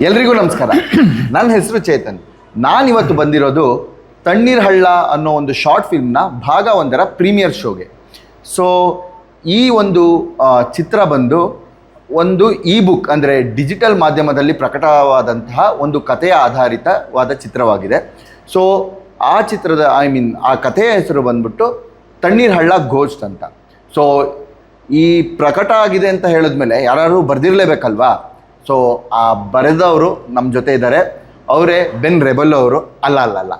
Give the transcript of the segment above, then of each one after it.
ಎಲ್ರಿಗೂ ನಮಸ್ಕಾರ. ನನ್ನ ಹೆಸರು ಚೇತನ್. ನಾನಿವತ್ತು ಬಂದಿರೋದು ತಣ್ಣೀರ್ ಹಳ್ಳ ಅನ್ನೋ ಒಂದು ಶಾರ್ಟ್ ಫಿಲ್ಮ್ನ ಭಾಗ 1ರ ಪ್ರೀಮಿಯರ್ ಶೋಗೆ. ಸೊ ಈ ಒಂದು ಚಿತ್ರ ಬಂದು ಒಂದು ಇ ಬುಕ್ ಅಂದರೆ ಡಿಜಿಟಲ್ ಮಾಧ್ಯಮದಲ್ಲಿ ಪ್ರಕಟವಾದಂತಹ ಒಂದು ಕಥೆಯ ಆಧಾರಿತವಾದ ಚಿತ್ರವಾಗಿದೆ. ಸೊ ಆ ಚಿತ್ರದ ಆ ಕಥೆಯ ಹೆಸರು ಬಂದ್ಬಿಟ್ಟು ತಣ್ಣೀರ್ ಹಳ್ಳ ಗೋಸ್ಟ್ ಅಂತ. ಸೊ ಈ ಪ್ರಕಟ ಆಗಿದೆ ಅಂತ ಹೇಳಿದ್ಮೇಲೆ ಯಾರು ಬರೆದಿರಲೇಬೇಕಲ್ವಾ. ಸೊ ಆ ಬರೆದವರು ನಮ್ಮ ಜೊತೆ ಇದ್ದಾರೆ. ಅವರೇ ಬೆನ್ ರೆಬೆಲ್ಲೋ ಅವರು. ಅಲ್ಲ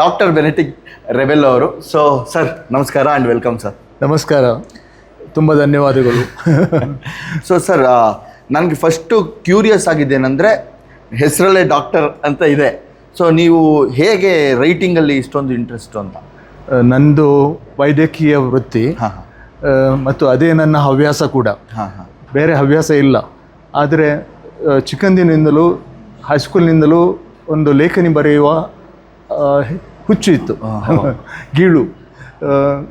ಡಾಕ್ಟರ್ ಬೆನೆಡಿಕ್ಟ್ ರೆಬೆಲ್ಲೋ ಅವರು. ಸೊ ಸರ್ ನಮಸ್ಕಾರ ಆ್ಯಂಡ್ ವೆಲ್ಕಮ್ ಸರ್. ನಮಸ್ಕಾರ, ತುಂಬ ಧನ್ಯವಾದಗಳು. ಸೊ ಸರ್, ನನಗೆ ಫಸ್ಟು ಕ್ಯೂರಿಯಸ್ ಆಗಿದ್ದೇನೆಂದರೆ, ಹೆಸರಲ್ಲೇ ಡಾಕ್ಟರ್ ಅಂತ ಇದೆ. ಸೊ ನೀವು ಹೇಗೆ ರೈಟಿಂಗಲ್ಲಿ ಇಷ್ಟೊಂದು ಇಂಟ್ರೆಸ್ಟು ಅಂತ? ನಂದು ವೈದ್ಯಕೀಯ ವೃತ್ತಿ ಮತ್ತು ಅದೇ ನನ್ನ ಹವ್ಯಾಸ ಕೂಡ. ಬೇರೆ ಹವ್ಯಾಸ ಇಲ್ಲ. ಆದರೆ ಚಿಕ್ಕಂದಿನಿಂದಲೂ ಹೈಸ್ಕೂಲ್ನಿಂದಲೂ ಒಂದು ಲೇಖನಿ ಬರೆಯುವ ಹುಚ್ಚು ಇತ್ತು, ಗೀಳು.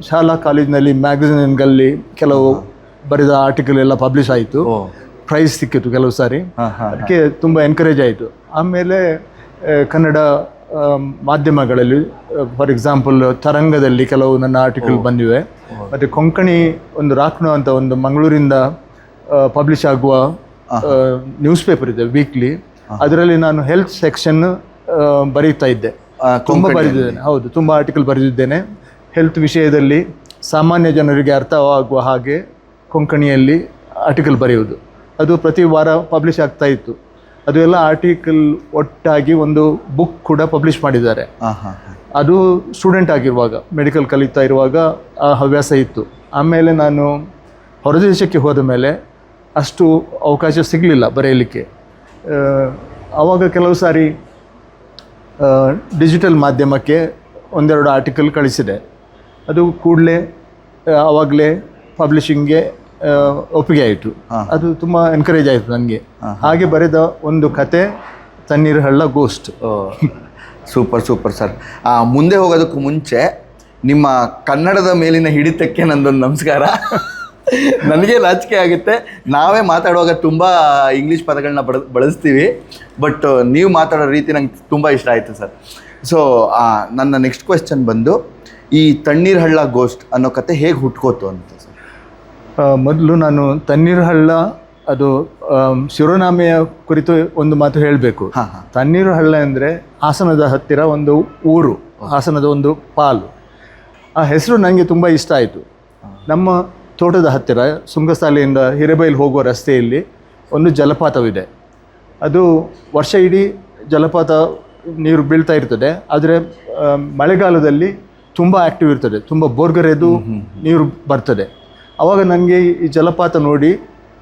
ಶಾಲಾ ಕಾಲೇಜಿನಲ್ಲಿ ಮ್ಯಾಗಝಿನ್ಗಳಲ್ಲಿ ಕೆಲವು ಬರೆದ ಆರ್ಟಿಕಲ್ ಎಲ್ಲ ಪಬ್ಲಿಷ್ ಆಯಿತು, ಪ್ರೈಸ್ ಸಿಕ್ಕಿತ್ತು ಕೆಲವು ಸಾರಿ. ಅದಕ್ಕೆ ತುಂಬ ಎನ್ಕರೇಜ್ ಆಯಿತು. ಆಮೇಲೆ ಕನ್ನಡ ಮಾಧ್ಯಮಗಳಲ್ಲಿ, ಫಾರ್ ಎಕ್ಸಾಂಪಲ್ ತರಂಗದಲ್ಲಿ ಕೆಲವು ನನ್ನ ಆರ್ಟಿಕಲ್ ಬಂದಿವೆ. ಮತ್ತು ಕೊಂಕಣಿ ಒಂದು ರಾಕ್ನೋ ಅಂತ ಒಂದು ಮಂಗಳೂರಿಂದ ಪಬ್ಲಿಷ್ ಆಗುವ ನ್ಯೂಸ್ ಪೇಪರ್ ಇದೆ, ವೀಕ್ಲಿ. ಅದರಲ್ಲಿ ನಾನು ಹೆಲ್ತ್ ಸೆಕ್ಷನ್ ಬರೀತಾ ಇದ್ದೆ. ತುಂಬ ಬರೆದಿದ್ದೇನೆ. ಹೌದು, ತುಂಬ ಆರ್ಟಿಕಲ್ ಬರೆದಿದ್ದೇನೆ. ಹೆಲ್ತ್ ವಿಷಯದಲ್ಲಿ ಸಾಮಾನ್ಯ ಜನರಿಗೆ ಅರ್ಥವಾಗುವ ಹಾಗೆ ಕೊಂಕಣಿಯಲ್ಲಿ ಆರ್ಟಿಕಲ್ ಬರೆಯುವುದು. ಅದು ಪ್ರತಿ ವಾರ ಪಬ್ಲಿಷ್ ಆಗ್ತಾ ಇತ್ತು. ಅದು ಎಲ್ಲ ಆರ್ಟಿಕಲ್ ಒಟ್ಟಾಗಿ ಒಂದು ಬುಕ್ ಕೂಡ ಪಬ್ಲಿಷ್ ಮಾಡಿದ್ದಾರೆ. ಅದು ಸ್ಟೂಡೆಂಟ್ ಆಗಿರುವಾಗ, ಮೆಡಿಕಲ್ ಕಲಿತಾ ಇರುವಾಗ ಆ ಹವ್ಯಾಸ ಇತ್ತು. ಆಮೇಲೆ ನಾನು ಹೊರದೇಶಕ್ಕೆ ಹೋದ ಮೇಲೆ ಅಷ್ಟು ಅವಕಾಶ ಸಿಗಲಿಲ್ಲ ಬರೆಯಲಿಕ್ಕೆ. ಆವಾಗ ಕೆಲವು ಸಾರಿ ಡಿಜಿಟಲ್ ಮಾಧ್ಯಮಕ್ಕೆ ಒಂದೆರಡು ಆರ್ಟಿಕಲ್ ಕಳಿಸಿದೆ. ಅದು ಕೂಡಲೇ ಆವಾಗಲೇ ಪಬ್ಲಿಷಿಂಗ್ಗೆ ಒಪ್ಪಿಗೆ ಆಯಿತು. ಅದು ತುಂಬ ಎನ್ಕರೇಜ್ ಆಯಿತು ನನಗೆ. ಹಾಗೆ ಬರೆದ ಒಂದು ಕತೆ ತಣ್ಣೀರ್ ಹಳ್ಳ ಗೋಸ್ಟ್. Super sir. ಮುಂದೆ ಹೋಗೋದಕ್ಕೂ ಮುಂಚೆ ನಿಮ್ಮ ಕನ್ನಡದ ಮೇಲಿನ ಹಿಡಿತಕ್ಕೆ ನಂದೊಂದು ನಮಸ್ಕಾರ. ನನಗೆ ನಾಚಿಕೆ ಆಗುತ್ತೆ. ನಾವೇ ಮಾತಾಡುವಾಗ ತುಂಬ ಇಂಗ್ಲೀಷ್ ಪದಗಳನ್ನ ಬಳಸ್ತೀವಿ, ಬಟ್ ನೀವು ಮಾತಾಡೋ ರೀತಿ ನಂಗೆ ತುಂಬ ಇಷ್ಟ ಆಯಿತು ಸರ್. ಸೊ ನನ್ನ ನೆಕ್ಸ್ಟ್ ಕ್ವೆಶ್ಚನ್ ಬಂದು, ಈ ತಣ್ಣೀರ್ ಹಳ್ಳ ಗೋಸ್ಟ್ ಅನ್ನೋ ಕತೆ ಹೇಗೆ ಹುಟ್ಕೋತು ಅಂತ ಸರ್? ಮೊದಲು ನಾನು ತಣ್ಣೀರ್ ಹಳ್ಳ ಅದು ಶಿರೋನಾಮೆಯ ಕುರಿತು ಒಂದು ಮಾತು ಹೇಳಬೇಕು. ತಣ್ಣೀರು ಹಳ್ಳ ಅಂದರೆ ಹಾಸನದ ಹತ್ತಿರ ಒಂದು ಊರು, ಹಾಸನದ ಒಂದು ಪಾಲು. ಆ ಹೆಸರು ನನಗೆ ತುಂಬ ಇಷ್ಟ ಆಯಿತು. ನಮ್ಮ ತೋಟದ ಹತ್ತಿರ ಸುಂಗಸಾಲೆಯಿಂದ ಹಿರೇಬೈಲು ಹೋಗುವ ರಸ್ತೆಯಲ್ಲಿ ಒಂದು ಜಲಪಾತವಿದೆ. ಅದು ವರ್ಷ ಇಡೀ ಜಲಪಾತ ನೀರು ಬೀಳ್ತಾ ಇರ್ತದೆ. ಆದರೆ ಮಳೆಗಾಲದಲ್ಲಿ ತುಂಬ ಆ್ಯಕ್ಟಿವ್ ಇರ್ತದೆ, ತುಂಬ ಬೋರ್ಗರೆದು ನೀರು ಬರ್ತದೆ. ಆವಾಗ ನನಗೆ ಈ ಜಲಪಾತ ನೋಡಿ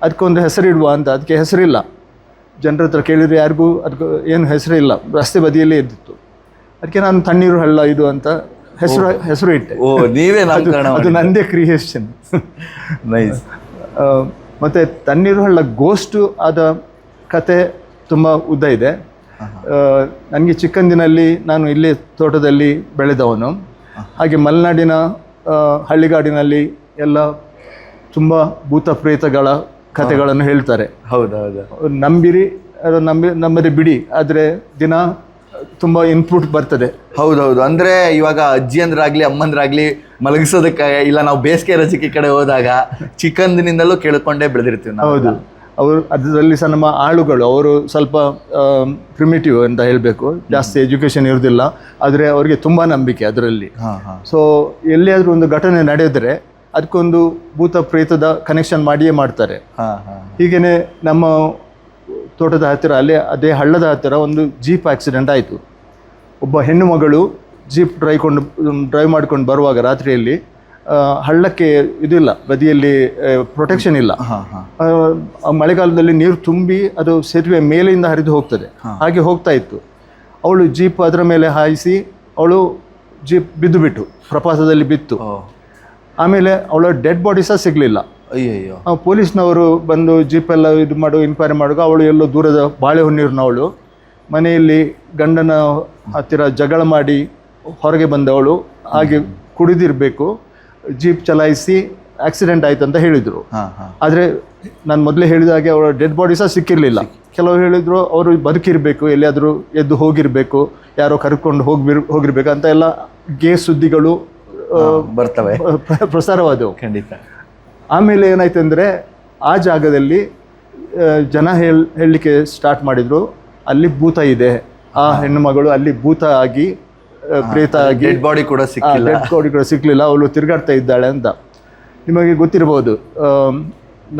ಅದಕ್ಕೊಂದು ಹೆಸರಿಡುವ ಅಂತ. ಅದಕ್ಕೆ ಹೆಸರಿಲ್ಲ. ಜನರ ಹತ್ರ ಕೇಳಿದರೆ ಯಾರಿಗೂ ಅದಕ್ಕೆ ಏನು ಹೆಸರಿಲ್ಲ, ರಸ್ತೆ ಬದಿಯಲ್ಲೇ ಇದ್ದಿತ್ತು. ಅದಕ್ಕೆ ನಾನು ತಣ್ಣೀರು ಹಳ್ಳ ಇದು ಅಂತ ಹೆಸರು ಇಟ್ಟೆ. ನೀವೇ? ಅದು ನನ್ನದೇ ಕ್ರಿಯೇಷನ್. ನೈಸ್. ಮತ್ತು ತಣ್ಣೀರು ಹಳ್ಳ ಗೋಸ್ಟು ಆದ ಕತೆ ತುಂಬ ಉದ್ದ ಇದೆ. ನನಗೆ ಚಿಕ್ಕಂದಿನಲ್ಲಿ ನಾನು ಇಲ್ಲೇ ತೋಟದಲ್ಲಿ ಬೆಳೆದವನು. ಹಾಗೆ ಮಲೆನಾಡಿನ ಹಳ್ಳಿಗಾಡಿನಲ್ಲಿ ಎಲ್ಲ ತುಂಬ ಭೂತ ಪ್ರೇತಗಳ ಕಥೆಗಳನ್ನು ಹೇಳ್ತಾರೆ. ಹೌದೌದು. ನಂಬಿರಿ, ಅದು ನಂಬದೆ ಬಿಡಿ. ಆದರೆ ದಿನ ತುಂಬ ಇನ್ಪುಟ್ ಬರ್ತದೆ. ಹೌದೌದು. ಅಂದರೆ ಇವಾಗ ಅಜ್ಜಿಯಂದ್ರಾಗಲಿ ಅಮ್ಮಂದ್ರಾಗಲಿ ಮಲಗಿಸೋದಕ್ಕೆ ಇಲ್ಲ, ನಾವು ಬೇಸಿಗೆ ರಜಕ್ಕೆ ಕಡೆ ಹೋದಾಗ ಚಿಕ್ಕಂದಿನಿಂದಲೂ ಕೇಳ್ಕೊಂಡೇ ಬೆಳೆದಿರ್ತೀವಿ ನಾವು. ಹೌದು. ಅವರು ಅದರಲ್ಲಿ ಸಹ ನಮ್ಮ ಆಳುಗಳು, ಅವರು ಸ್ವಲ್ಪ ಪ್ರಿಮಿಟಿವ್ ಅಂತ ಹೇಳಬೇಕು. ಜಾಸ್ತಿ ಎಜುಕೇಷನ್ ಇರೋದಿಲ್ಲ, ಆದರೆ ಅವರಿಗೆ ತುಂಬ ನಂಬಿಕೆ ಅದರಲ್ಲಿ. ಸೊ ಎಲ್ಲಿಯಾದರೂ ಒಂದು ಘಟನೆ ನಡೆದರೆ ಅದಕ್ಕೊಂದು ಭೂತ ಪ್ರೇತದ ಕನೆಕ್ಷನ್ ಮಾಡಿಯೇ ಮಾಡ್ತಾರೆ. ಹೀಗೇ ನಮ್ಮ ತೋಟದ ಹತ್ತಿರ ಅದೇ ಹಳ್ಳದ ಹತ್ತಿರ ಒಂದು ಜೀಪ್ ಆಕ್ಸಿಡೆಂಟ್ ಆಯಿತು. ಒಬ್ಬ ಹೆಣ್ಣು ಮಗಳು ಜೀಪ್ ಡ್ರೈವ್ ಮಾಡ್ಕೊಂಡು ಬರುವಾಗ ರಾತ್ರಿಯಲ್ಲಿ ಹಳ್ಳಕ್ಕೆ ಇದಿಲ್ಲ, ಬದಿಯಲ್ಲಿ ಪ್ರೊಟೆಕ್ಷನ್ ಇಲ್ಲ. ಮಳೆಗಾಲದಲ್ಲಿ ನೀರು ತುಂಬಿ ಅದು ಸೇತುವೆ ಮೇಲೆಯಿಂದ ಹರಿದು ಹೋಗ್ತದೆ. ಹಾಗೆ ಹೋಗ್ತಾ ಇತ್ತು. ಅವಳು ಜೀಪ್ ಅದರ ಮೇಲೆ ಹಾಯಿಸಿ ಅವಳು ಜೀಪ್ ಬಿದ್ದು ಪ್ರಪಾತದಲ್ಲಿ ಬಿತ್ತು. ಆಮೇಲೆ ಅವಳ ಡೆಡ್ ಬಾಡಿ ಸಹ ಸಿಗಲಿಲ್ಲ. ಅಯ್ಯಯ್ಯೋ. ಪೊಲೀಸ್ನವರು ಬಂದು ಜೀಪೆಲ್ಲ ಇದು ಇನ್ಕ್ವೈರಿ ಮಾಡುವಾಗ ಅವಳು ಎಲ್ಲೋ ದೂರದ ಬಾಳೆಹೊನ್ನೀರಿನವಳು ಮನೆಯಲ್ಲಿ ಗಂಡನ ಹತ್ತಿರ ಜಗಳ ಮಾಡಿ ಹೊರಗೆ ಬಂದವಳು. ಹಾಗೆ ಕುಡಿದಿರಬೇಕು, ಜೀಪ್ ಚಲಾಯಿಸಿ ಆಕ್ಸಿಡೆಂಟ್ ಆಯಿತು ಅಂತ ಹೇಳಿದರು. ಆದರೆ ನಾನು ಮೊದಲೇ ಹೇಳಿದ ಹಾಗೆ ಅವಳ ಡೆಡ್ ಬಾಡಿ ಸಹ ಸಿಕ್ಕಿರಲಿಲ್ಲ. ಕೆಲವು ಹೇಳಿದ್ರು ಅವರು ಬದುಕಿರಬೇಕು, ಎಲ್ಲಿಯಾದರೂ ಎದ್ದು ಹೋಗಿರಬೇಕು, ಯಾರೋ ಕರ್ಕೊಂಡು ಹೋಗಿರ್ಬೇಕು ಅಂತ ಎಲ್ಲ ಗೇ ಸುದ್ದಿಗಳು ಬರ್ತವೆ, ಪ್ರಸಾರವಾದವು. ಖಂಡಿತ. ಆಮೇಲೆ ಏನಾಯ್ತು ಅಂದರೆ ಆ ಜಾಗದಲ್ಲಿ ಜನ ಹೇಳಲಿಕ್ಕೆ ಸ್ಟಾರ್ಟ್ ಮಾಡಿದರು, ಅಲ್ಲಿ ಭೂತ ಇದೆ, ಆ ಹೆಣ್ಣು ಮಗಳು ಅಲ್ಲಿ ಭೂತ ಆಗಿ ಪ್ರೇತ ಆಗಿ ಡೆಡ್ ಬಾಡಿ ಕೂಡ ಸಿಕ್ಕಲಿಲ್ಲ, ಅವಳು ತಿರುಗಾಡ್ತಾ ಇದ್ದಾಳೆ ಅಂತ. ನಿಮಗೆ ಗೊತ್ತಿರ್ಬೋದು,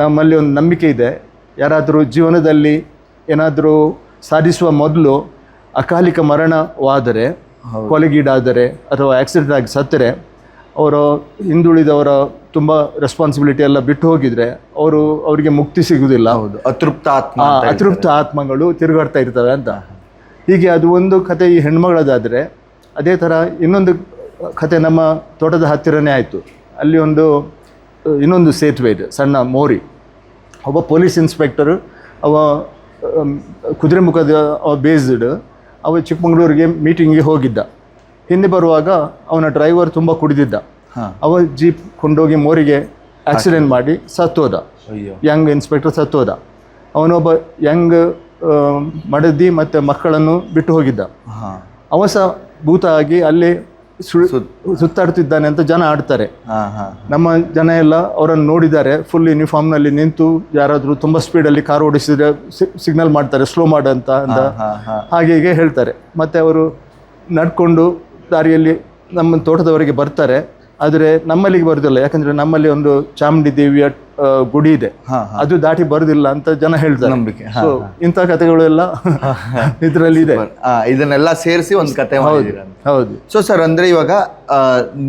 ನಮ್ಮಲ್ಲಿ ಒಂದು ನಂಬಿಕೆ ಇದೆ, ಯಾರಾದರೂ ಜೀವನದಲ್ಲಿ ಏನಾದರೂ ಸಾಧಿಸುವ ಮೊದಲು ಅಕಾಲಿಕ ಮರಣವಾದರೆ, ಕೊಲೆಗೀಡಾದರೆ ಅಥವಾ ಆಕ್ಸಿಡೆಂಟ್ ಆಗಿ ಸತ್ತರೆ, ಅವರು ಹಿಂದುಳಿದವರ ತುಂಬ ರೆಸ್ಪಾನ್ಸಿಬಿಲಿಟಿ ಎಲ್ಲ ಬಿಟ್ಟು ಹೋಗಿದ್ರೆ ಅವರಿಗೆ ಮುಕ್ತಿ ಸಿಗುವುದಿಲ್ಲ. ಹೌದು, ಅತೃಪ್ತ ಆತ್ಮಗಳು ತಿರುಗಾಡ್ತಾ ಇರ್ತವೆ ಅಂತ. ಹೀಗೆ ಅದು ಒಂದು ಕತೆ ಈ ಹೆಣ್ಮಗಳದಾದರೆ, ಅದೇ ಥರ ಇನ್ನೊಂದು ಕತೆ ನಮ್ಮ ತೋಟದ ಹತ್ತಿರನೇ ಆಯಿತು. ಅಲ್ಲಿ ಇನ್ನೊಂದು ಸೇತುವೆ ಇದೆ, ಸಣ್ಣ ಮೋರಿ. ಒಬ್ಬ ಪೊಲೀಸ್ ಇನ್ಸ್ಪೆಕ್ಟರು, ಅವ ಕುದುರೆಮುಖದ ಬೇಸ್ಡ್, ಅವ ಚಿಕ್ಕಮಗಳೂರಿಗೆ ಮೀಟಿಂಗಿಗೆ ಹೋಗಿದ್ದ. ಹಿಂದೆ ಬರುವಾಗ ಅವನ ಡ್ರೈವರ್ ತುಂಬ ಕುಡಿದಿದ್ದ. ಅವ ಜೀಪ್ ಕೊಂಡೋಗಿ ಮೋರಿಗೆ ಆಕ್ಸಿಡೆಂಟ್ ಮಾಡಿ ಸತ್ತೋದ. Young inspector ಸತ್ತೋದ. ಅವನೊಬ್ಬ ಯಂಗ್ ಮಡದಿ ಮತ್ತು ಮಕ್ಕಳನ್ನು ಬಿಟ್ಟು ಹೋಗಿದ್ದ. ಅವ ಸಹ ಭೂತ ಆಗಿ ಅಲ್ಲಿ ಸುತ್ತಾಡ್ತಿದ್ದಾನೆ ಅಂತ ಜನ ಆಡ್ತಾರೆ. ನಮ್ಮ ಜನ ಎಲ್ಲ ಅವರನ್ನು ನೋಡಿದ್ದಾರೆ, ಫುಲ್ ಯೂನಿಫಾರ್ಮ್ನಲ್ಲಿ ನಿಂತು ಯಾರಾದರೂ ತುಂಬ ಸ್ಪೀಡಲ್ಲಿ ಕಾರ್ ಓಡಿಸಿದ್ರೆ ಸಿಗ್ನಲ್ ಮಾಡ್ತಾರೆ, ಸ್ಲೋ ಮಾಡಂತ ಅಂತ ಹಾಗೆ ಹೀಗೆ ಹೇಳ್ತಾರೆ. ಮತ್ತು ಅವರು ನಡ್ಕೊಂಡು ದಾರಿಯಲ್ಲಿ ನಮ್ಮ ತೋಟದವರೆಗೆ ಬರ್ತಾರೆ. ಆದರೆ ನಮ್ಮಲ್ಲಿಗೆ ಬರೋದಿಲ್ಲ, ಯಾಕಂದರೆ ನಮ್ಮಲ್ಲಿ ಒಂದು ಚಾಮುಂಡಿ ದೇವಿಯ ಗುಡಿ ಇದೆ, ಅದು ದಾಟಿ ಬರೋದಿಲ್ಲ ಅಂತ ಜನ ಹೇಳ್ತಾರೆ. ನಂಬಿಕೆ. ಸೊ ಇಂಥ ಕಥೆಗಳೆಲ್ಲ ಇದರಲ್ಲಿ ಇದೆ. ಇದನ್ನೆಲ್ಲ ಸೇರಿಸಿ ಒಂದು ಕತೆ ಮಾಡಿದ್ದೀರಾ? ಹೌದು. ಸೊ ಸರ್, ಅಂದರೆ ಇವಾಗ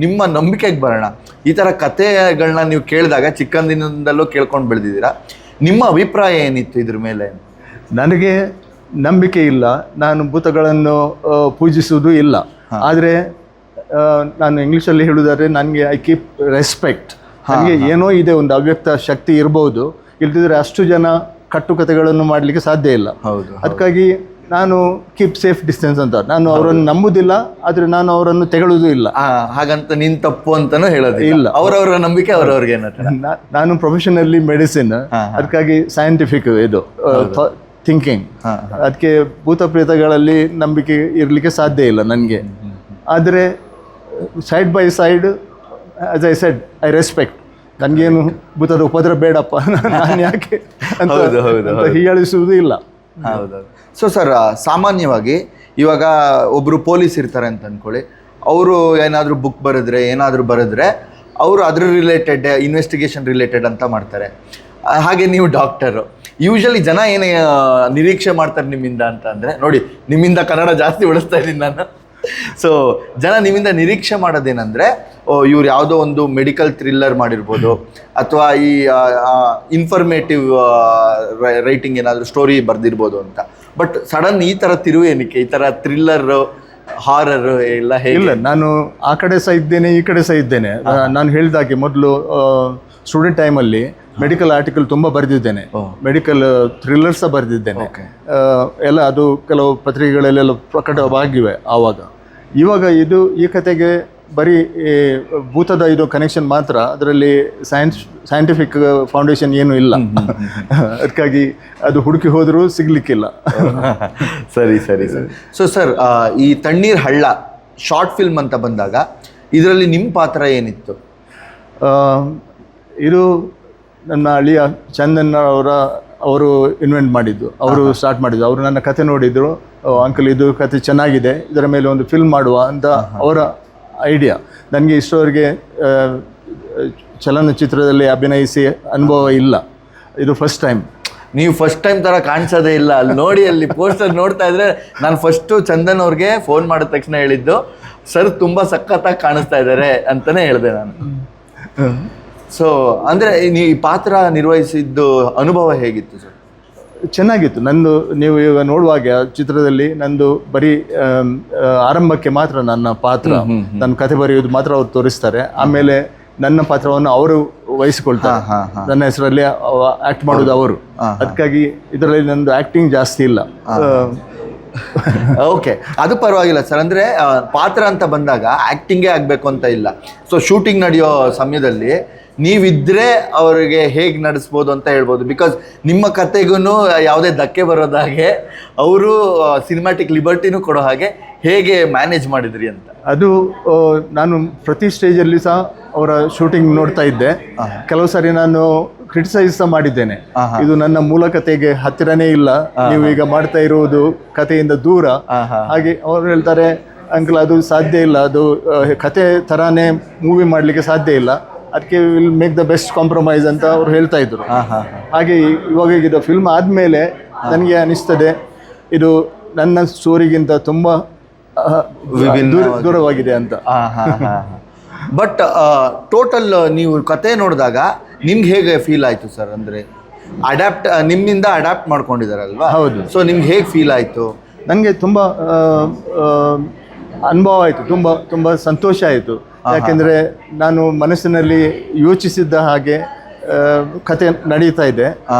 ನಿಮ್ಮ ನಂಬಿಕೆಗೆ ಬರೋಣ. ಈ ಥರ ಕಥೆಗಳನ್ನ ನೀವು ಕೇಳಿದಾಗ ಚಿಕ್ಕಂದಿನಿಂದಲೂ ಕೇಳ್ಕೊಂಡು ಬೆಳೆದಿದ್ದೀರಾ, ನಿಮ್ಮ ಅಭಿಪ್ರಾಯ ಏನಿತ್ತು ಇದ್ರ ಮೇಲೆ? ನನಗೆ ನಂಬಿಕೆ ಇಲ್ಲ, ನಾನು ಭೂತಗಳನ್ನು ಪೂಜಿಸುವುದು ಇಲ್ಲ. ಆದರೆ ನಾನು ಇಂಗ್ಲೀಷಲ್ಲಿ ಹೇಳುವುದಾದ್ರೆ, ನನಗೆ ಐ ಕೀಪ್ ರೆಸ್ಪೆಕ್ಟ್. ನನಗೆ ಏನೋ ಇದೆ, ಒಂದು ಅವ್ಯಕ್ತ ಶಕ್ತಿ ಇರ್ಬೋದು, ಇಲ್ದಿದ್ರೆ ಅಷ್ಟು ಜನ ಕಟ್ಟುಕತೆಗಳನ್ನು ಮಾಡಲಿಕ್ಕೆ ಸಾಧ್ಯ ಇಲ್ಲ. ಅದಕ್ಕಾಗಿ ನಾನು ಕೀಪ್ ಸೇಫ್ ಡಿಸ್ಟೆನ್ಸ್ ಅಂತ. ನಾನು ಅವರನ್ನು ನಂಬುದಿಲ್ಲ, ಆದರೆ ನಾನು ಅವರನ್ನು ತೆಗೊಳ್ಳೋದು ಇಲ್ಲ. ಹಾಗಂತ ನೀನು ತಪ್ಪು ಅಂತಾನೂ ಹೇಳೋದು ಇಲ್ಲ. ಅವರವರ ನಂಬಿಕೆ ಅವರವ್ರಿಗೆ. ನಾನು ಪ್ರೊಫೆಷನಲ್ಲಿ ಮೆಡಿಸಿನ್, ಅದಕ್ಕಾಗಿ ಸೈಂಟಿಫಿಕ್ ಇದು ಥಿಂಕಿಂಗ್. ಅದಕ್ಕೆ ಭೂತ ಪ್ರೇತಗಳಲ್ಲಿ ನಂಬಿಕೆ ಇರಲಿಕ್ಕೆ ಸಾಧ್ಯ ಇಲ್ಲ ನನಗೆ. ಆದರೆ side by side, as I said, I respect. ನನಗೇನು ಭೂತದ ಉಪದ್ರ ಬೇಡಪ್ಪ, ನಾನು ಯಾಕೆ ಅಂತ ಹೀಯಾಳಿಸುವುದೂ ಇಲ್ಲ. ಹೌದೌದು. ಸೊ ಸರ್, ಸಾಮಾನ್ಯವಾಗಿ ಇವಾಗ ಒಬ್ಬರು ಪೊಲೀಸ್ ಇರ್ತಾರೆ ಅಂತ ಅಂದ್ಕೊಳ್ಳಿ, ಅವರು ಏನಾದರೂ ಬುಕ್ ಬರೆದ್ರೆ ಅವರು ಅದ್ರ ರಿಲೇಟೆಡ್, ಇನ್ವೆಸ್ಟಿಗೇಷನ್ ರಿಲೇಟೆಡ್ ಅಂತ ಮಾಡ್ತಾರೆ. ಹಾಗೆ ನೀವು ಡಾಕ್ಟರು, ಯೂಶಲಿ ಜನ ಏನೇ ನಿರೀಕ್ಷೆ ಮಾಡ್ತಾರೆ ನಿಮ್ಮಿಂದ ಅಂತ ಅಂದರೆ, ನೋಡಿ ನಿಮ್ಮಿಂದ ಕನ್ನಡ ಜಾಸ್ತಿ ಉಳಿಸ್ತಾ ಇದ್ದೀನಿ ನಾನು. ಸೊ ಜನ ನಿಮ್ಮಿಂದ ನಿರೀಕ್ಷೆ ಮಾಡೋದೇನೆಂದರೆ, ಇವ್ರು ಯಾವುದೋ ಒಂದು ಮೆಡಿಕಲ್ ಥ್ರಿಲ್ಲರ್ ಮಾಡಿರ್ಬೋದು, ಅಥವಾ ಈ ಇನ್ಫಾರ್ಮೇಟಿವ್ ರೈಟಿಂಗ್ ಏನಾದರೂ ಸ್ಟೋರಿ ಬರೆದಿರ್ಬೋದು ಅಂತ. ಬಟ್ ಸಡನ್ ಈ ಥರ ತಿರುವು ಏನಕ್ಕೆ? ಈ ಥರ ಥ್ರಿಲ್ಲರು, ಹಾರರು ಎಲ್ಲ ಇಲ್ಲ. ನಾನು ಆ ಕಡೆ ಸಹ ಇದ್ದೇನೆ, ಈ ಕಡೆ ಸಹ ಇದ್ದೇನೆ. ನಾನು ಹೇಳಿದಾಗೆ ಮೊದಲು ಸ್ಟೂಡೆಂಟ್ ಟೈಮಲ್ಲಿ ಮೆಡಿಕಲ್ ಆರ್ಟಿಕಲ್ ತುಂಬ ಬರೆದಿದ್ದೇನೆ, ಮೆಡಿಕಲ್ ಥ್ರಿಲ್ಲರ್ ಸಹ ಬರೆದಿದ್ದೇನೆ. ಎಲ್ಲ ಅದು ಕೆಲವು ಪತ್ರಿಕೆಗಳಲ್ಲೆಲ್ಲ ಪ್ರಕಟವಾಗಿವೆ ಆವಾಗ. ಇವಾಗ ಈ ಕತೆಗೆ ಬರೀ ಭೂತದ ಇದು ಕನೆಕ್ಷನ್ ಮಾತ್ರ, ಅದರಲ್ಲಿ ಸೈಂಟಿಫಿಕ್ ಫೌಂಡೇಶನ್ ಏನೂ ಇಲ್ಲ. ಅದಕ್ಕಾಗಿ ಅದು ಹುಡುಕಿ ಹೋದರೂ ಸಿಗಲಿಕ್ಕಿಲ್ಲ. ಸರಿ ಸರಿ ಸರ್. ಸೊ ಸರ್, ಈ ತಣ್ಣೀರ್ ಹಳ್ಳ ಶಾರ್ಟ್ ಫಿಲ್ಮ್ ಅಂತ ಬಂದಾಗ ಇದರಲ್ಲಿ ನಿಮ್ಮ ಪಾತ್ರ ಏನಿತ್ತು? ಇದು ನನ್ನ ಅಳಿಯ ಚಂದನ್ ಅವರು ಇನ್ವೆಂಟ್ ಮಾಡಿದ್ದು, ಅವರು ಸ್ಟಾರ್ಟ್ ಮಾಡಿದ್ದು. ಅವರು ನನ್ನ ಕತೆ ನೋಡಿದರು, ಅಂಕಲ್ ಇದು ಕತೆ ಚೆನ್ನಾಗಿದೆ, ಇದರ ಮೇಲೆ ಒಂದು ಫಿಲ್ಮ್ ಮಾಡುವ ಅಂತ ಅವರ ಐಡಿಯಾ. ನನಗೆ ಇಷ್ಟವರೆಗೆ ಚಲನಚಿತ್ರದಲ್ಲಿ ಅಭಿನಯಿಸಿ ಅನುಭವ ಇಲ್ಲ, ಇದು ಫಸ್ಟ್ ಟೈಮ್. ನೀವು ಫಸ್ಟ್ ಟೈಮ್ ಥರ ಕಾಣಿಸೋದೇ ಇಲ್ಲ. ಅಲ್ಲಿ ನೋಡಿ, ಅಲ್ಲಿ ಪೋಸ್ಟರ್ ನೋಡ್ತಾ ಇದ್ರೆ, ನಾನು ಫಸ್ಟು ಚಂದನ್ ಅವ್ರಿಗೆ ಫೋನ್ ಮಾಡಿದ ತಕ್ಷಣ ಹೇಳಿದ್ದು, ಸರ್ ತುಂಬ ಸಖತ್ತಾಗಿ ಕಾಣಿಸ್ತಾ ಇದ್ದಾರೆ ಅಂತಲೇ ಹೇಳಿದೆ ನಾನು. ಸೊ ಅಂದರೆ ನೀವು ಈ ಪಾತ್ರ ನಿರ್ವಹಿಸಿದ್ದು ಅನುಭವ ಹೇಗಿತ್ತು ಸರ್? ಚೆನ್ನಾಗಿತ್ತು. ನಂದು ನೀವು ಈಗ ನೋಡುವಾಗ ಚಿತ್ರದಲ್ಲಿ ನಂದು ಬರೀ ಆರಂಭಕ್ಕೆ ಮಾತ್ರ ನನ್ನ ಪಾತ್ರ, ನನ್ನ ಕಥೆ ಬರೆಯೋದು ಮಾತ್ರ ಅವ್ರು ತೋರಿಸ್ತಾರೆ. ಆಮೇಲೆ ನನ್ನ ಪಾತ್ರವನ್ನು ಅವರು ವಹಿಸಿಕೊಳ್ತಾರೆ, ನನ್ನ ಹೆಸರಲ್ಲಿ ಆ್ಯಕ್ಟ್ ಮಾಡೋದು ಅವರು. ಅದಕ್ಕಾಗಿ ಇದರಲ್ಲಿ ನಂದು ಆ್ಯಕ್ಟಿಂಗ್ ಜಾಸ್ತಿ ಇಲ್ಲ. ಓಕೆ, ಅದು ಪರವಾಗಿಲ್ಲ ಸರ್. ಅಂದರೆ ಪಾತ್ರ ಅಂತ ಬಂದಾಗ ಆ್ಯಕ್ಟಿಂಗೇ ಆಗಬೇಕು ಅಂತ ಇಲ್ಲ. ಸೊ ಶೂಟಿಂಗ್ ನಡೆಯೋ ಸಮಯದಲ್ಲಿ ನೀವಿದ್ರೆ ಅವ್ರಿಗೆ ಹೇಗೆ ನಡೆಸ್ಬೋದು ಅಂತ ಹೇಳ್ಬೋದು. ಬಿಕಾಸ್ ನಿಮ್ಮ ಕತೆಗೂ ಯಾವುದೇ ಧಕ್ಕೆ ಬರೋದಾಗೆ ಅವರು ಸಿನಿಮ್ಯಾಟಿಕ್ ಲಿಬರ್ಟಿನೂ ಕೊಡೋ ಹಾಗೆ ಹೇಗೆ ಮ್ಯಾನೇಜ್ ಮಾಡಿದ್ರಿ ಅಂತ. ಅದು ನಾನು ಪ್ರತಿ ಸ್ಟೇಜಲ್ಲಿ ಸಹ ಅವರ ಶೂಟಿಂಗ್ ನೋಡ್ತಾ ಇದ್ದೆ. ಕೆಲವು ಸಾರಿ ನಾನು ಕ್ರಿಟಿಸೈಸ್ ಸಹ ಮಾಡಿದ್ದೇನೆ, ಇದು ನನ್ನ ಮೂಲ ಕತೆಗೆ ಹತ್ತಿರನೇ ಇಲ್ಲ, ನೀವು ಈಗ ಮಾಡ್ತಾ ಇರುವುದು ಕಥೆಯಿಂದ ದೂರ. ಹಾಗೆ ಅವ್ರು ಹೇಳ್ತಾರೆ, ಅಂಕಲ್ ಅದು ಸಾಧ್ಯ ಇಲ್ಲ, ಅದು ಕತೆ ಥರಾನೇ ಮೂವಿ ಮಾಡಲಿಕ್ಕೆ ಸಾಧ್ಯ ಇಲ್ಲ, ಅದಕ್ಕೆ will make the best compromise ಅಂತ ಅವ್ರು ಹೇಳ್ತಾ ಇದ್ರು. ಹಾಗೆ ಇವಾಗ ಇದು ಫಿಲ್ಮ್ ಆದಮೇಲೆ ನನಗೆ ಅನಿಸ್ತದೆ ಇದು ನನ್ನ ಸ್ಟೋರಿಗಿಂತ ತುಂಬ ದೂರವಾಗಿದೆ ಅಂತ. ಬಟ್ ಟೋಟಲ್ ನೀವು ಕತೆ ನೋಡಿದಾಗ ನಿಮ್ಗೆ ಹೇಗೆ ಫೀಲ್ ಆಯಿತು ಸರ್? ಅಂದರೆ ನಿಮ್ಮಿಂದ ಅಡ್ಯಾಪ್ಟ್ ಮಾಡ್ಕೊಂಡಿದ್ದಾರಲ್ವಾ? ಹೌದು. ಸೊ ನಿಮ್ಗೆ ಹೇಗೆ ಫೀಲ್ ಆಯಿತು? ನನಗೆ ತುಂಬ ಅನುಭವ ಆಯಿತು, ತುಂಬ ಸಂತೋಷ ಆಯಿತು. ಯಾಕೆಂದರೆ ನಾನು ಮನಸ್ಸಿನಲ್ಲಿ ಯೋಚಿಸಿದ್ದ ಹಾಗೆ ಕತೆ ನಡೀತಾ ಇದೆ,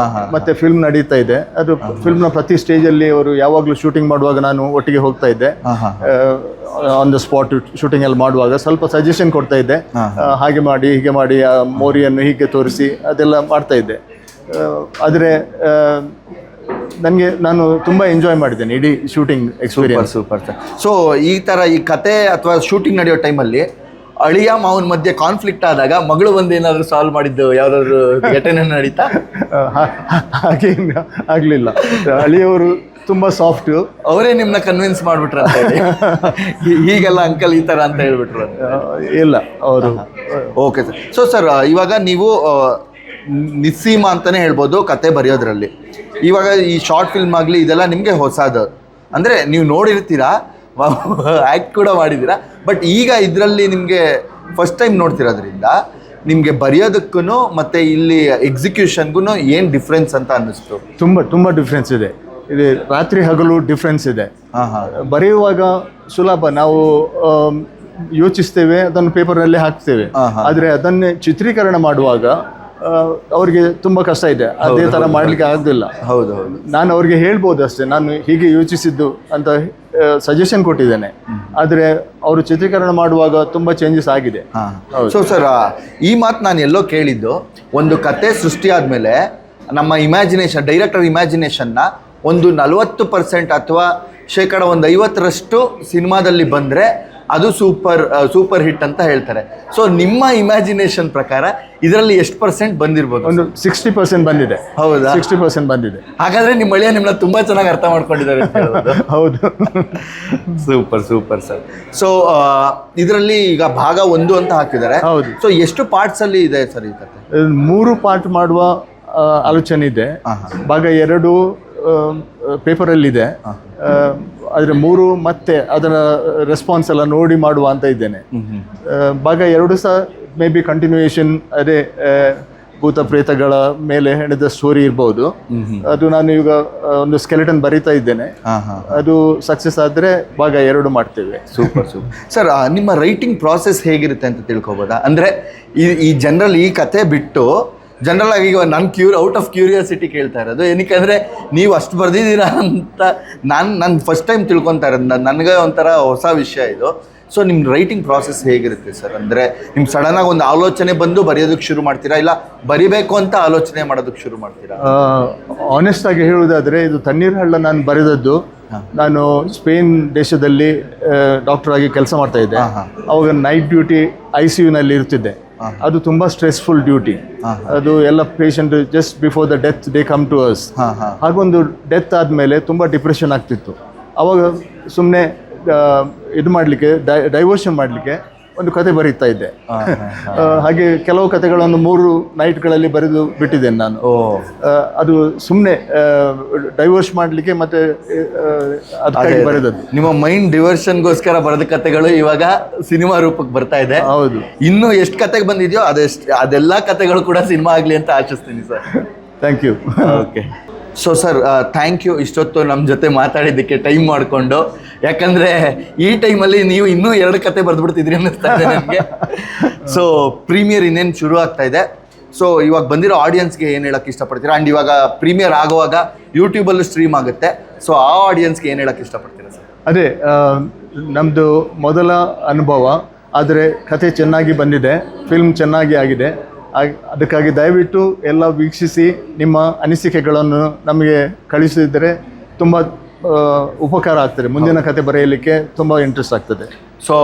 ಮತ್ತು ಫಿಲ್ಮ್ ನಡೀತಾ ಇದೆ. ಅದು ಫಿಲ್ಮ್ನ ಪ್ರತಿ ಸ್ಟೇಜಲ್ಲಿ ಅವರು ಯಾವಾಗಲೂ ಶೂಟಿಂಗ್ ಮಾಡುವಾಗ ನಾನು ಒಟ್ಟಿಗೆ ಹೋಗ್ತಾ ಇದ್ದೆ. ಆನ್ ದ ಸ್ಪಾಟ್ ಶೂಟಿಂಗ್ ಅಲ್ಲಿ ಮಾಡುವಾಗ ಸ್ವಲ್ಪ ಸಜೆಷನ್ ಕೊಡ್ತಾ ಇದ್ದೆ, ಹಾಗೆ ಮಾಡಿ ಹೀಗೆ ಮಾಡಿ, ಆ ಮೋರಿಯನ್ನು ಹೀಗೆ ತೋರಿಸಿ ಅದೆಲ್ಲ ಮಾಡ್ತಾ ಇದ್ದೆ. ಆದರೆ ನಾನು ತುಂಬ ಎಂಜಾಯ್ ಮಾಡಿದ್ದೇನೆ ಇಡೀ shooting experience. Super sir. So ಈ ಥರ ಈ ಕತೆ ಅಥವಾ ಶೂಟಿಂಗ್ ನಡೆಯೋ ಟೈಮಲ್ಲಿ ಅಳಿಯ ಮಾವನ ಮಧ್ಯೆ ಕಾನ್ಫ್ಲಿಕ್ಟ್ ಆದಾಗ ಮಗಳು ಬಂದು ಏನಾದರೂ ಸಾಲ್ವ್ ಮಾಡಿದ್ದು ಯಾವ್ದಾದ್ರು ಘಟನೆ ನಡೀತಾ? ಹಾಗೆ ಆಗಲಿಲ್ಲ. ಅಳಿಯವರು ತುಂಬ ಸಾಫ್ಟ್, ಅವರೇ ನಿಮ್ಮನ್ನ ಕನ್ವಿನ್ಸ್ ಮಾಡಿಬಿಟ್ರ ಅಂತ ಹೇಳಿ ಹೀಗೆಲ್ಲ ಅಂಕಲ್ ಈ ಥರ ಅಂತ ಹೇಳ್ಬಿಟ್ರು? ಇಲ್ಲ ಅವರು. Okay sir. ಸೊ ಸರ್, ಇವಾಗ ನೀವು ನಿಸ್ಸೀಮ ಅಂತಲೇ ಹೇಳ್ಬೋದು ಕತೆ ಬರೆಯೋದ್ರಲ್ಲಿ. ಇವಾಗ ಈ ಶಾರ್ಟ್ ಫಿಲ್ಮ್ ಆಗಲಿ ಇದೆಲ್ಲ ನಿಮಗೆ ಹೊಸದು, ಅಂದರೆ ನೀವು ನೋಡಿರ್ತೀರಾ, ಆ್ಯಕ್ಟ್ ಕೂಡ ಮಾಡಿದ್ದೀರಾ. ಬಟ್ ಈಗ ಇದರಲ್ಲಿ ನಿಮಗೆ ಫಸ್ಟ್ ಟೈಮ್ ನೋಡ್ತಿರೋದ್ರಿಂದ ನಿಮಗೆ ಬರೆಯೋದಕ್ಕೂ ಮತ್ತು ಇಲ್ಲಿ ಎಕ್ಸಿಕ್ಯೂಷನ್ಗೂ ಏನು ಡಿಫ್ರೆನ್ಸ್ ಅಂತ ಅನ್ನಿಸ್ತು? ತುಂಬ ಡಿಫ್ರೆನ್ಸ್ ಇದೆ. ಇದು ರಾತ್ರಿ ಹಗಲು ಡಿಫ್ರೆನ್ಸ್ ಇದೆ. ಬರೆಯುವಾಗ ಸುಲಭ, ನಾವು ಯೋಚಿಸ್ತೇವೆ, ಅದನ್ನು ಪೇಪರ್ನಲ್ಲೇ ಹಾಕ್ತೇವೆ. ಆದರೆ ಅದನ್ನೇ ಚಿತ್ರೀಕರಣ ಮಾಡುವಾಗ ಅವ್ರಿಗೆ ತುಂಬ ಕಷ್ಟ ಇದೆ, ಅದೇ ಥರ ಮಾಡಲಿಕ್ಕೆ ಆಗೋದಿಲ್ಲ. ಹೌದು. ನಾನು ಅವ್ರಿಗೆ ಹೇಳ್ಬೋದು ಅಷ್ಟೇ, ನಾನು ಹೀಗೆ ಯೋಚಿಸಿದ್ದು ಅಂತ ಸಜೆಷನ್ ಕೊಟ್ಟಿದ್ದೇನೆ. ಆದರೆ ಅವರು ಚಿತ್ರೀಕರಣ ಮಾಡುವಾಗ ತುಂಬ ಚೇಂಜಸ್ ಆಗಿದೆ. ಸೊ ಸರ್, ಈ ಮಾತು ನಾನು ಎಲ್ಲೋ ಕೇಳಿದ್ದು, ಒಂದು ಕತೆ ಸೃಷ್ಟಿ ಆದಮೇಲೆ ನಮ್ಮ ಇಮ್ಯಾಜಿನೇಷನ್, ಡೈರೆಕ್ಟರ್ ಇಮ್ಯಾಜಿನೇಷನ್ನ ಒಂದು 40% ಅಥವಾ 50% ಸಿನಿಮಾದಲ್ಲಿ ಬಂದರೆ ಅದು ಸೂಪರ್ ಹಿಟ್ ಅಂತ ಹೇಳ್ತಾರೆ. ಸೊ ನಿಮ್ಮ ಇಮ್ಯಾಜಿನೇಷನ್ ಪ್ರಕಾರ ಇದರಲ್ಲಿ ಎಷ್ಟು % ಬಂದಿರ್ಬೋದು? ಒಂದು 60% ಬಂದಿದೆ. ಹೌದಾ? 60% ಬಂದಿದೆ. ಹಾಗಾದ್ರೆ ನಿಮ್ಮ ಅಳಿಯ ನಿಮ್ಮನ್ನ ತುಂಬಾ ಚೆನ್ನಾಗಿ ಅರ್ಥ ಮಾಡ್ಕೊಂಡಿದ್ದಾರೆ ಅಂತ ಹೇಳ್ಬೋದು. ಹೌದು. Super sir. ಸೊ ಇದರಲ್ಲಿ ಈಗ ಭಾಗ 1 ಅಂತ ಹಾಕಿದ್ದಾರೆ. ಹೌದು. ಸೊ ಎಷ್ಟು ಪಾರ್ಟ್ಸ್ ಅಲ್ಲಿ ಇದೆ ಸರ್ ಈ ಕತೆ? 3 ಪಾರ್ಟ್ ಮಾಡುವ ಆಲೋಚನೆ ಇದೆ. ಭಾಗ 2 ಪೇಪರಲ್ಲಿದೆ, ಆದರೆ 3 ಮತ್ತೆ ಅದರ ರೆಸ್ಪಾನ್ಸ್ ಎಲ್ಲ ನೋಡಿ ಮಾಡುವ ಅಂತ ಇದ್ದೇನೆ. ಭಾಗ 2 ಸಹ ಮೇ ಬಿ ಕಂಟಿನ್ಯೂಯೇಷನ್, ಅದೇ ಭೂತ ಪ್ರೇತಗಳ ಮೇಲೆ ಹೆಣೆದ ಸ್ಟೋರಿ ಇರ್ಬೋದು. ಅದು ನಾನು ಈಗ ಒಂದು ಸ್ಕೆಲೆಟನ್ ಬರೀತಾ ಇದ್ದೇನೆ. ಅದು ಸಕ್ಸಸ್ ಆದರೆ ಭಾಗ 2 ಮಾಡ್ತೇವೆ. ಸೂಪರ್ ಸರ್, ನಿಮ್ಮ ರೈಟಿಂಗ್ ಪ್ರಾಸೆಸ್ ಹೇಗಿರುತ್ತೆ ಅಂತ ತಿಳ್ಕೊಬೋದಾ? ಅಂದರೆ ಈ ಜನರಲ್ ಈ ಕತೆ ಬಿಟ್ಟು ಜನರಲ್ ಆಗಿ ಈಗ ನಾನು ಔಟ್ ಆಫ್ ಕ್ಯೂರಿಯಾಸಿಟಿ ಕೇಳ್ತಾ ಇರೋದು, ಏನಕ್ಕೆ ಅಂದರೆ ನೀವು ಅಷ್ಟು ಬರೆದಿದ್ದೀರಾ ಅಂತ ನಾನು ಫಸ್ಟ್ ಟೈಮ್ ತಿಳ್ಕೊತಾ ಇರೋದು, ನನಗೆ ಒಂಥರ ಹೊಸ ವಿಷಯ ಇದು. ಸೊ ನಿಮ್ಮ ರೈಟಿಂಗ್ ಪ್ರಾಸೆಸ್ ಹೇಗಿರುತ್ತೆ ಸರ್? ಅಂದರೆ ನಿಮ್ಮ ಸಡನ್ನಾಗಿ ಒಂದು ಆಲೋಚನೆ ಬಂದು ಬರೆಯೋದಕ್ಕೆ ಶುರು ಮಾಡ್ತೀರಾ, ಇಲ್ಲ ಬರಿಬೇಕು ಅಂತ ಆಲೋಚನೆ ಮಾಡೋದಕ್ಕೆ ಶುರು ಮಾಡ್ತೀರಾ? ಆನೆಸ್ಟ್ ಆಗಿ ಹೇಳುವುದಾದರೆ, ಇದು ತಣ್ಣೀರ್ ಹಳ್ಳ ನಾನು ಬರೆದದ್ದು. ನಾನು ಸ್ಪೇನ್ ದೇಶದಲ್ಲಿ ಡಾಕ್ಟರ್ ಆಗಿ ಕೆಲಸ ಮಾಡ್ತಾ ಇದ್ದೆ. ಅವಾಗ ನೈಟ್ ಡ್ಯೂಟಿ ICUನಲ್ಲಿ ಇರ್ತಿದ್ದೆ. ಅದು ತುಂಬ ಸ್ಟ್ರೆಸ್ಫುಲ್ ಡ್ಯೂಟಿ. ಅದು ಎಲ್ಲ patient just before the death they come to us. ಹಾಗೊಂದು ಡೆತ್ ಆದಮೇಲೆ ತುಂಬ ಡಿಪ್ರೆಷನ್ ಆಗ್ತಿತ್ತು. ಅವಾಗ ಸುಮ್ಮನೆ ಇದು ಮಾಡಲಿಕ್ಕೆ, ಡೈವರ್ಷನ್ ಮಾಡಲಿಕ್ಕೆ ಒಂದು ಕತೆ ಬರೀತಾ ಇದ್ದೆ. ಹಾಗೆ ಕೆಲವು ಕತೆಗಳನ್ನು 3 ನೈಟ್ಗಳಲ್ಲಿ ಬರೆದು ಬಿಟ್ಟಿದ್ದೇನೆ ನಾನು. ಅದು ಸುಮ್ಮನೆ ಡೈವರ್ಸ್ ಮಾಡಲಿಕ್ಕೆ ಮತ್ತೆ ಅದಕ್ಕಾಗಿ ಬರೆದದ್ದು. ನಿಮ್ಮ ಮೈಂಡ್ ಡಿವರ್ಷನ್ಗೋಸ್ಕರ ಬರೆದ ಕತೆಗಳು ಇವಾಗ ಸಿನಿಮಾ ರೂಪಕ್ಕೆ ಬರ್ತಾ ಇದೆ. ಹೌದು. ಇನ್ನೂ ಎಷ್ಟು ಕತೆಗೆ ಬಂದಿದೆಯೋ ಅದೆಲ್ಲ ಕತೆಗಳು ಕೂಡ ಸಿನಿಮಾ ಆಗಲಿ ಅಂತ ಆಶಿಸ್ತೀನಿ sir. Thank you. Okay. So sir, thank you ಇಷ್ಟೊತ್ತು ನಮ್ಮ ಜೊತೆ ಮಾತಾಡಿದ್ದಕ್ಕೆ ಟೈಮ್ ಮಾಡಿಕೊಂಡು. ಯಾಕಂದರೆ ಈ ಟೈಮಲ್ಲಿ ನೀವು ಇನ್ನೂ 2 ಕತೆ ಬರೆದ್ಬಿಡ್ತಿದ್ರಿ ಅನ್ನಿಸ್ತಾ ಇದೆ ನನಗೆ. ಸೊ ಪ್ರೀಮಿಯರ್ ಇನ್ನೇನು ಶುರು ಆಗ್ತಾ ಇದೆ. ಸೊ ಇವಾಗ ಬಂದಿರೋ ಆಡಿಯನ್ಸ್ಗೆ ಏನು ಹೇಳೋಕ್ಕೆ ಇಷ್ಟಪಡ್ತೀರಾ? ಆ್ಯಂಡ್ ಇವಾಗ ಪ್ರೀಮಿಯರ್ ಆಗುವಾಗ ಯೂಟ್ಯೂಬಲ್ಲೂ ಸ್ಟ್ರೀಮ್ ಆಗುತ್ತೆ. ಸೊ ಆ ಆಡಿಯನ್ಸ್ಗೆ ಏನು ಹೇಳೋಕ್ಕೆ ಇಷ್ಟಪಡ್ತೀರಾ ಸರ್? ಅದೇ ನಮ್ಮದು ಮೊದಲ ಅನುಭವ, ಆದರೆ ಕತೆ ಚೆನ್ನಾಗಿ ಬಂದಿದೆ, ಫಿಲ್ಮ್ ಚೆನ್ನಾಗಿ ಆಗಿದೆ. ಅದಕ್ಕಾಗಿ ದಯವಿಟ್ಟು ಎಲ್ಲ ವೀಕ್ಷಿಸಿ ನಿಮ್ಮ ಅನಿಸಿಕೆಗಳನ್ನು ನಮಗೆ ಕಳಿಸಿದರೆ ತುಂಬ ಉಪಕಾರ ಆಗ್ತದೆ. ಮುಂದಿನ ಕತೆ ಬರೆಯಲಿಕ್ಕೆ ತುಂಬ ಇಂಟ್ರೆಸ್ಟ್ ಆಗ್ತದೆ. ಸೊ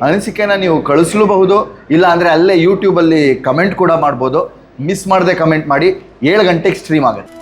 ಅನಿಸಿಕೆನ ನೀವು ಕಳಿಸಲೂಬಹುದು, ಇಲ್ಲ ಅಂದರೆ ಅಲ್ಲೇ ಯೂಟ್ಯೂಬಲ್ಲಿ ಕಮೆಂಟ್ ಕೂಡ ಮಾಡ್ಬೋದು. ಮಿಸ್ ಮಾಡದೆ ಕಮೆಂಟ್ ಮಾಡಿ. 7 ಗಂಟೆಗೆ ಸ್ಟ್ರೀಮ್ ಆಗುತ್ತೆ.